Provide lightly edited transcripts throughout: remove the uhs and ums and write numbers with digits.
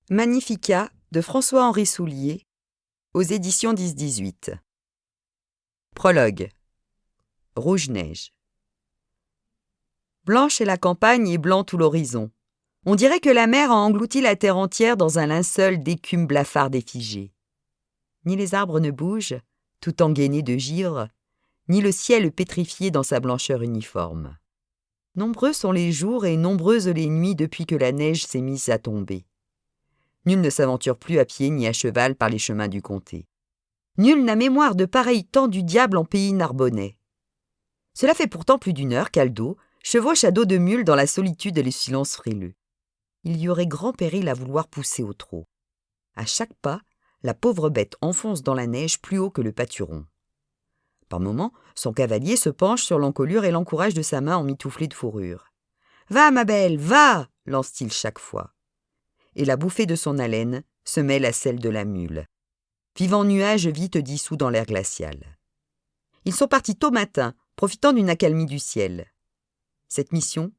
Magnificat de François-Henri Soulier aux éditions 10-18. Prologue. Rouge-Neige. Blanche est la campagne et blanc tout l'horizon. On dirait que la mer a englouti la terre entière dans un linceul d'écume blafarde et figée. Ni les arbres ne bougent, tout engainés de givre, ni le ciel pétrifié dans sa blancheur uniforme. Nombreux sont les jours et nombreuses les nuits depuis que la neige s'est mise à tomber. Nul ne s'aventure plus à pied ni à cheval par les chemins du comté. Nul n'a mémoire de pareil temps du diable en pays narbonnais. Cela fait pourtant plus d'une heure qu'Aldo chevauche à dos de mule dans la solitude et le silence frileux. Il y aurait grand péril à vouloir pousser au trot. À chaque pas, la pauvre bête enfonce dans la neige plus haut que le pâturon. Par moments, son cavalier se penche sur l'encolure et l'encourage de sa main emmitouflée de fourrure. « Va, ma belle, va !» lance-t-il chaque fois. Et la bouffée de son haleine se mêle à celle de la mule. Vivant nuage vite dissous dans l'air glacial. Ils sont partis tôt matin, profitant d'une accalmie du ciel. Cette mission,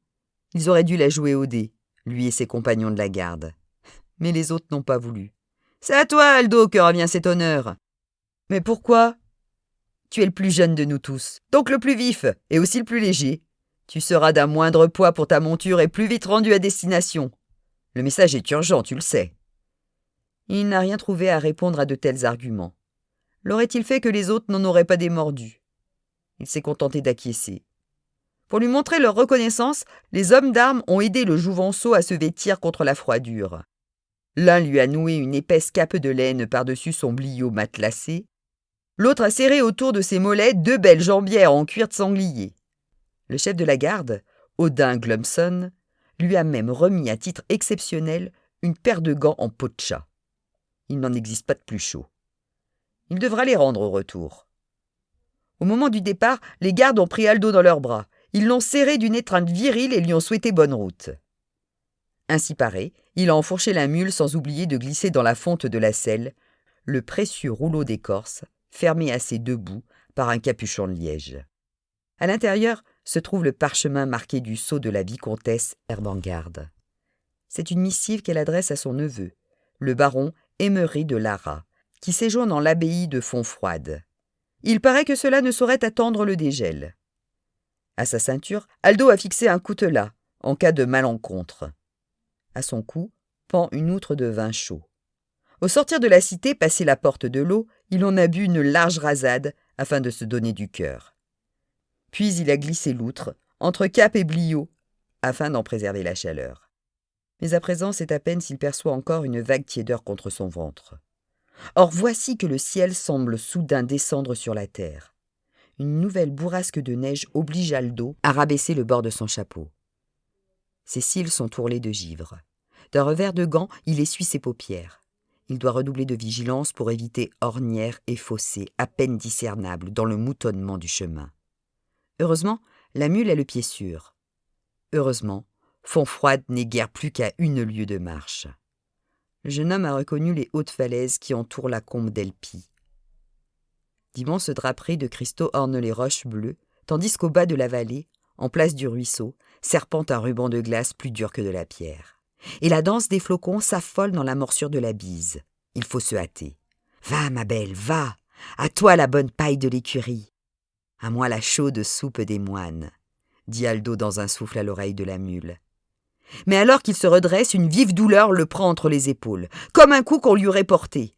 ils auraient dû la jouer au dé, lui et ses compagnons de la garde. Mais les autres n'ont pas voulu. « C'est à toi, Aldo, que revient cet honneur. »« Mais pourquoi ? Tu es le plus jeune de nous tous, donc le plus vif et aussi le plus léger. Tu seras d'un moindre poids pour ta monture et plus vite rendu à destination. Le message est urgent, tu le sais. » Il n'a rien trouvé à répondre à de tels arguments. L'aurait-il fait que les autres n'en auraient pas démordu ? Il s'est contenté d'acquiescer. Pour lui montrer leur reconnaissance, les hommes d'armes ont aidé le Jouvenceau à se vêtir contre la froidure. L'un lui a noué une épaisse cape de laine par-dessus son bliot matelassé, l'autre a serré autour de ses mollets 2 belles jambières en cuir de sanglier. Le chef de la garde, Odin Glumson, lui a même remis à titre exceptionnel une paire de gants en peau de chat. Il n'en existe pas de plus chaud. Il devra les rendre au retour. Au moment du départ, les gardes ont pris Aldo dans leurs bras. Ils l'ont serré d'une étreinte virile et lui ont souhaité bonne route. Ainsi paré, il a enfourché la mule sans oublier de glisser dans la fonte de la selle le précieux rouleau d'écorce, fermé à ses 2 bouts par un capuchon de liège. À l'intérieur se trouve le parchemin marqué du sceau de la vicomtesse Ermengarde. C'est une missive qu'elle adresse à son neveu, le baron Émery de Lara, qui séjourne en l'abbaye de Fontfroide. Il paraît que cela ne saurait attendre le dégel. À sa ceinture, Aldo a fixé un coutelas, en cas de malencontre. À son cou pend une outre de vin chaud. Au sortir de la cité, passé la porte de l'eau, il en a bu une large rasade afin de se donner du cœur. Puis il a glissé l'outre entre cape et bliot afin d'en préserver la chaleur. Mais à présent, c'est à peine s'il perçoit encore une vague tiédeur contre son ventre. Or voici que le ciel semble soudain descendre sur la terre. Une nouvelle bourrasque de neige oblige Aldo à rabaisser le bord de son chapeau. Ses cils sont ourlés de givre. D'un revers de gant, il essuie ses paupières. Il doit redoubler de vigilance pour éviter ornières et fossés à peine discernables dans le moutonnement du chemin. Heureusement, la mule a le pied sûr. Heureusement, Fontfroide n'est guère plus qu'à 1 lieue de marche. Le jeune homme a reconnu les hautes falaises qui entourent la combe d'Elpie. D'immenses draperies de cristaux ornent les roches bleues, tandis qu'au bas de la vallée, en place du ruisseau, serpente un ruban de glace plus dur que de la pierre. Et la danse des flocons s'affole dans la morsure de la bise. Il faut se hâter. « Va, ma belle, va! À toi la bonne paille de l'écurie! À moi la chaude soupe des moines !» dit Aldo dans un souffle à l'oreille de la mule. Mais alors qu'il se redresse, une vive douleur le prend entre les épaules, comme un coup qu'on lui aurait porté.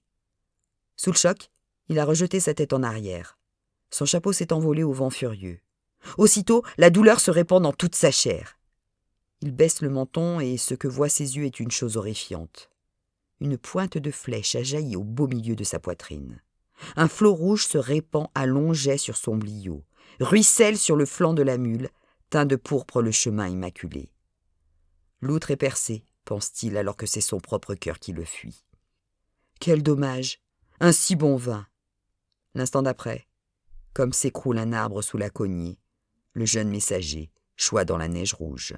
Sous le choc, il a rejeté sa tête en arrière. Son chapeau s'est envolé au vent furieux. Aussitôt, la douleur se répand dans toute sa chair. Il baisse le menton et ce que voient ses yeux est une chose horrifiante. Une pointe de flèche a jailli au beau milieu de sa poitrine. Un flot rouge se répand à longs jets sur son bliot, ruisselle sur le flanc de la mule, teint de pourpre le chemin immaculé. L'outre est percée, pense-t-il alors que c'est son propre cœur qui le fuit. Quel dommage! Un si bon vin! L'instant d'après, comme s'écroule un arbre sous la cognée, le jeune messager choit dans la neige rouge.